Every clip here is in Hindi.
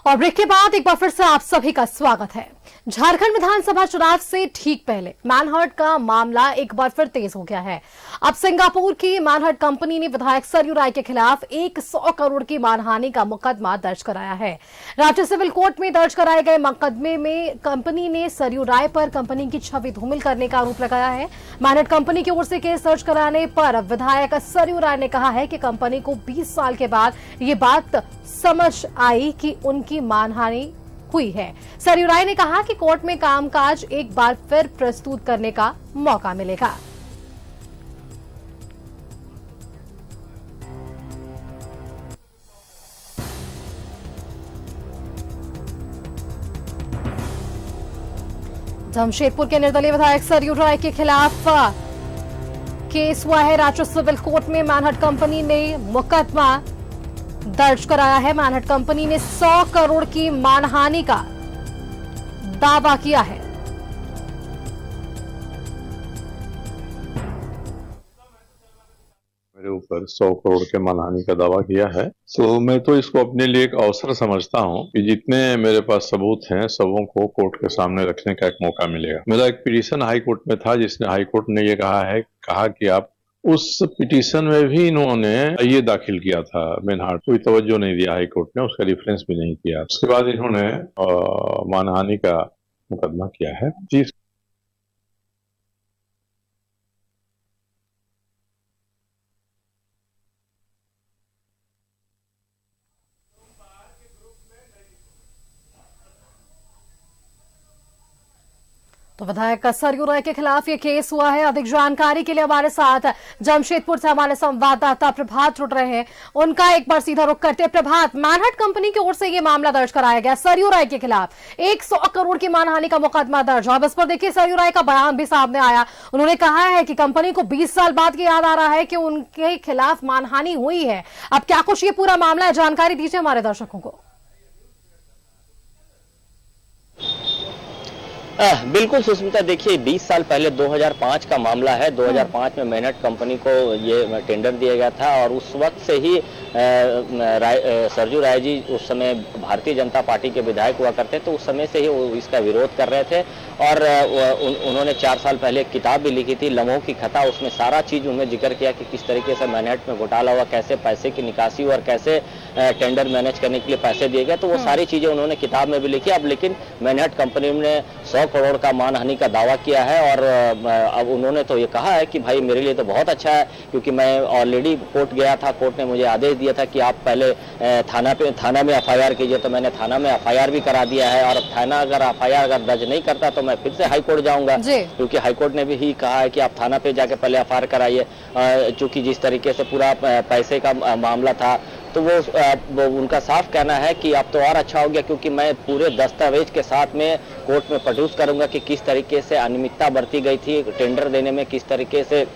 और ब्रेक के बाद एक बार फिर से आप सभी का स्वागत है। झारखंड विधानसभा चुनाव से ठीक पहले मैनहर्ट का मामला एक बार फिर तेज हो गया है। अब सिंगापुर की मैनहर्ट कंपनी ने विधायक सरयू राय के खिलाफ 100 करोड़ की मानहानि का मुकदमा दर्ज कराया है। राज्य सिविल कोर्ट में दर्ज कराए गए मुकदमे में कंपनी ने सरयू राय पर कंपनी की छवि धूमिल करने का आरोप लगाया है। मैनहर्ट कंपनी की ओर से केस दर्ज कराने पर विधायक सरयू राय ने कहा है कि कंपनी को 20 साल के बाद ये बात समझ आई कि उनकी मानहानि हुई है। सरयू राय ने कहा कि कोर्ट में कामकाज एक बार फिर प्रस्तुत करने का मौका मिलेगा। जमशेदपुर के निर्दलीय विधायक सरयू राय के खिलाफ केस हुआ है। राज्य सिविल कोर्ट में मैनहर्ट कंपनी ने मुकदमा दर्ज कराया है। मैनहर्ट कंपनी ने 100 करोड़ की मानहानि का दावा किया है। मेरे ऊपर 100 करोड़ के मानहानि का दावा किया है, तो मैं तो इसको अपने लिए एक अवसर समझता हूं कि जितने मेरे पास सबूत हैं सबों को कोर्ट के सामने रखने का एक मौका मिलेगा। मेरा एक पिटीशन हाई कोर्ट में था जिसने हाई कोर्ट ने ये कहा कि आप उस पिटीशन में भी इन्होंने ये दाखिल किया था मैनहर्ट, कोई तवज्जो नहीं दिया हाई कोर्ट ने, उसका रेफरेंस भी नहीं किया। उसके बाद इन्होंने मानहानि का मुकदमा किया है। जी तो विधायक सरयू राय के खिलाफ ये केस हुआ है। अधिक जानकारी के लिए हमारे साथ जमशेदपुर से हमारे संवाददाता प्रभात जुड़ रहे हैं। उनका एक बार सीधा रुख करते। प्रभात, मैनहर्ट कंपनी की ओर से ये मामला दर्ज कराया गया सरयू राय के खिलाफ 100 करोड़ की मानहानि का मुकदमा दर्ज। अब इस पर देखिए सरयू राय का बयान भी सामने आया। उन्होंने कहा है कि कंपनी को 20 साल बाद याद आ रहा है कि उनके खिलाफ मानहानि हुई है। अब क्या कुछ ये पूरा मामला है, जानकारी दीजिए हमारे दर्शकों को। बिल्कुल सुष्मिता, देखिए 20 साल पहले 2005 का मामला है। 2005 में मैनहर्ट कंपनी को ये टेंडर दिया गया था और उस वक्त से ही सरयू राय जी उस समय भारतीय जनता पार्टी के विधायक हुआ करते, तो उस समय से ही वो इसका विरोध कर रहे थे। और उन्होंने 4 साल पहले एक किताब भी लिखी थी, लम्हों की खता। उसमें सारा चीज उन्होंने जिक्र किया कि किस तरीके से मैनहर्ट में घोटाला हुआ, कैसे पैसे की निकासी हुई और कैसे टेंडर मैनेज करने के लिए पैसे दिए गए। तो वो सारी चीजें उन्होंने किताब में भी लिखी। अब लेकिन मैनहर्ट कंपनी ने 100 करोड़ का मानहानि का दावा किया है और अब उन्होंने तो ये कहा है कि भाई मेरे लिए तो बहुत अच्छा है, क्योंकि मैं ऑलरेडी कोर्ट गया था। कोर्ट ने मुझे आदेश दिया था कि आप पहले थाना में एफआईआर कीजिए, तो मैंने थाना में एफआईआर भी करा दिया है। और थाना अगर एफआईआर अगर दर्ज नहीं करता तो मैं फिर से हाई कोर्ट जाऊंगा, क्योंकि हाई कोर्ट ने भी ही कहा है कि आप थाना पे जाके पहले एफआईआर कराइए। चूंकि जिस तरीके से पूरा पैसे का मामला था, तो वो उनका साफ कहना है कि अब तो और अच्छा हो गया, क्योंकि मैं पूरे दस्तावेज के साथ में कोर्ट में प्रोड्यूस करूंगा कि किस तरीके से अनियमितता बरती गई थी टेंडर देने में, किस तरीके से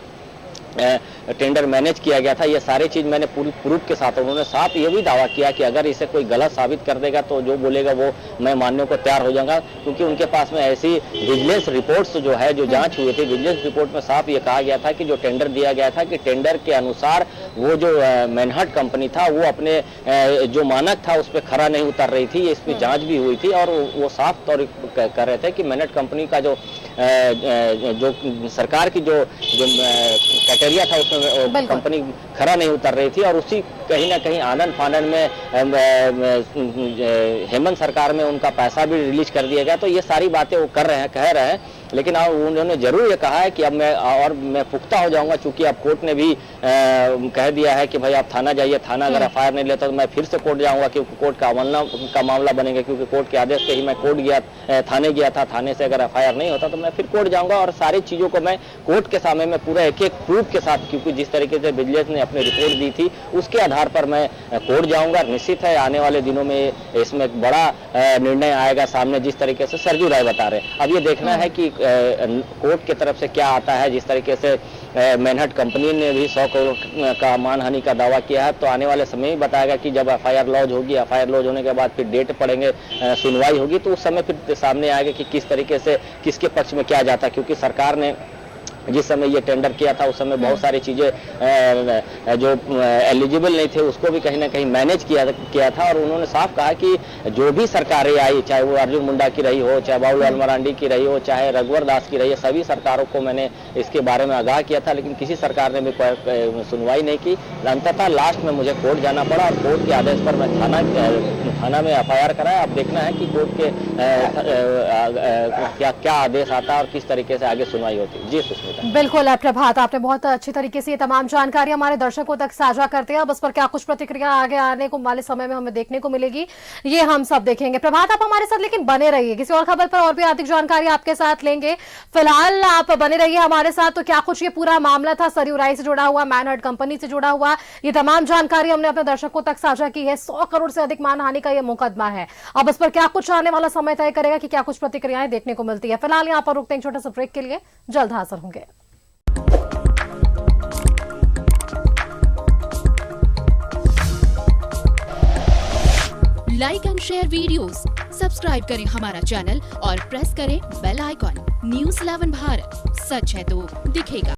टेंडर मैनेज किया गया था। ये सारी चीज मैंने पूरी प्रूफ के साथ। उन्होंने साफ ये भी दावा किया कि अगर इसे कोई गलत साबित कर देगा तो जो बोलेगा वो मैं मानने को तैयार हो जाऊंगा, क्योंकि उनके पास में ऐसी विजिलेंस रिपोर्ट्स जो है, जो जांच हुई थी, विजिलेंस रिपोर्ट में साफ ये कहा गया था कि जो टेंडर दिया गया था कि टेंडर के अनुसार वो जो मैनहर्ट कंपनी था वो अपने जो मानक था उस पर खरा नहीं उतर रही थी। इस पर जांच भी हुई थी और वो साफ तौर कर रहे थे कि मैनहर्ट कंपनी का जो सरकार की जो क्राइटेरिया था उसमें कंपनी खरा नहीं उतर रही थी। और उसी कहीं ना कहीं आनंद फानन में हेमंत सरकार में उनका पैसा भी रिलीज कर दिया गया। तो ये सारी बातें वो कह रहे हैं, लेकिन उन्होंने जरूर ये कहा है कि अब मैं पुख्ता हो जाऊंगा, चूंकि अब कोर्ट ने भी कह दिया है कि भाई आप थाना जाइए, थाना अगर एफआईआर नहीं लेता तो मैं फिर से कोर्ट जाऊंगा, क्योंकि कोर्ट का मामला बनेगा, क्योंकि कोर्ट के आदेश पे ही मैं थाने गया था। थाने से अगर एफआईआर नहीं होता तो मैं फिर कोर्ट जाऊंगा और सारी चीजों को मैं कोर्ट के सामने में पूरा एक प्रूफ के साथ, क्योंकि जिस तरीके से विजिलेंस ने अपनी रिपोर्ट दी थी उसके आधार पर मैं कोर्ट जाऊंगा। निश्चित है आने वाले दिनों में इसमें एक बड़ा निर्णय आएगा सामने, जिस तरीके से सरयू राय बता रहे। अब ये देखना है कि कोर्ट की तरफ से क्या आता है। जिस तरीके से मैनहर्ट कंपनी ने भी 100 करोड़ का मानहानि का दावा किया है, तो आने वाले समय ही बताएगा कि जब एफआईआर लॉन्च होगी, एफआईआर लॉन्च होने के बाद फिर डेट पड़ेंगे, सुनवाई होगी, तो उस समय फिर सामने आएगा कि किस तरीके से किसके पक्ष में क्या जाता है। क्योंकि सरकार ने जिस समय ये टेंडर किया था उस समय बहुत सारी चीजें जो एलिजिबल नहीं थे उसको भी कहीं ना कहीं मैनेज किया था। और उन्होंने साफ कहा कि जो भी सरकारें आई, चाहे वो अर्जुन मुंडा की रही हो, चाहे बाबूलाल मरांडी की रही हो, चाहे रघुवर दास की रही है, सभी सरकारों को मैंने इसके बारे में आगाह किया था, लेकिन किसी सरकार ने भी सुनवाई नहीं की। अंततः लास्ट में मुझे कोर्ट जाना पड़ा और कोर्ट के आदेश पर मैं थाना में FIR कराया। अब देखना है कि कोर्ट के क्या आदेश आता है और किस तरीके से आगे सुनवाई होती है। जी सुष्मिता। बिल्कुल प्रभात, आपने बहुत अच्छी तरीके से ये तमाम जानकारी हमारे दर्शकों तक साझा करते हैं। अब इस पर क्या कुछ प्रतिक्रिया आगे आने को वाले समय में हमें देखने को मिलेगी, ये हम सब देखेंगे। प्रभात, आप हमारे साथ लेकिन बने रहिए, किसी और खबर पर और भी अधिक जानकारी आपके साथ लेंगे। फिलहाल आप बने रहिए हमारे साथ। तो क्या कुछ ये पूरा मामला था सरयू राय से जुड़ा हुआ, मैनहर्ट कंपनी से जुड़ा हुआ, ये तमाम जानकारी हमने अपने दर्शकों तक साझा की है। 100 करोड़ से अधिक मानहानि का यह मुकदमा है। अब इस पर क्या कुछ आने वाला समय तय करेगा कि क्या कुछ प्रतिक्रियाएं देखने को मिलती है। फिलहाल यहाँ पर रुकते हैं छोटे से ब्रेक के लिए, जल्द हाजिर होंगे। Like and share videos, subscribe करें हमारा चैनल और प्रेस करें बेल आइकॉन। न्यूज़ 11 भारत, सच है तो दिखेगा।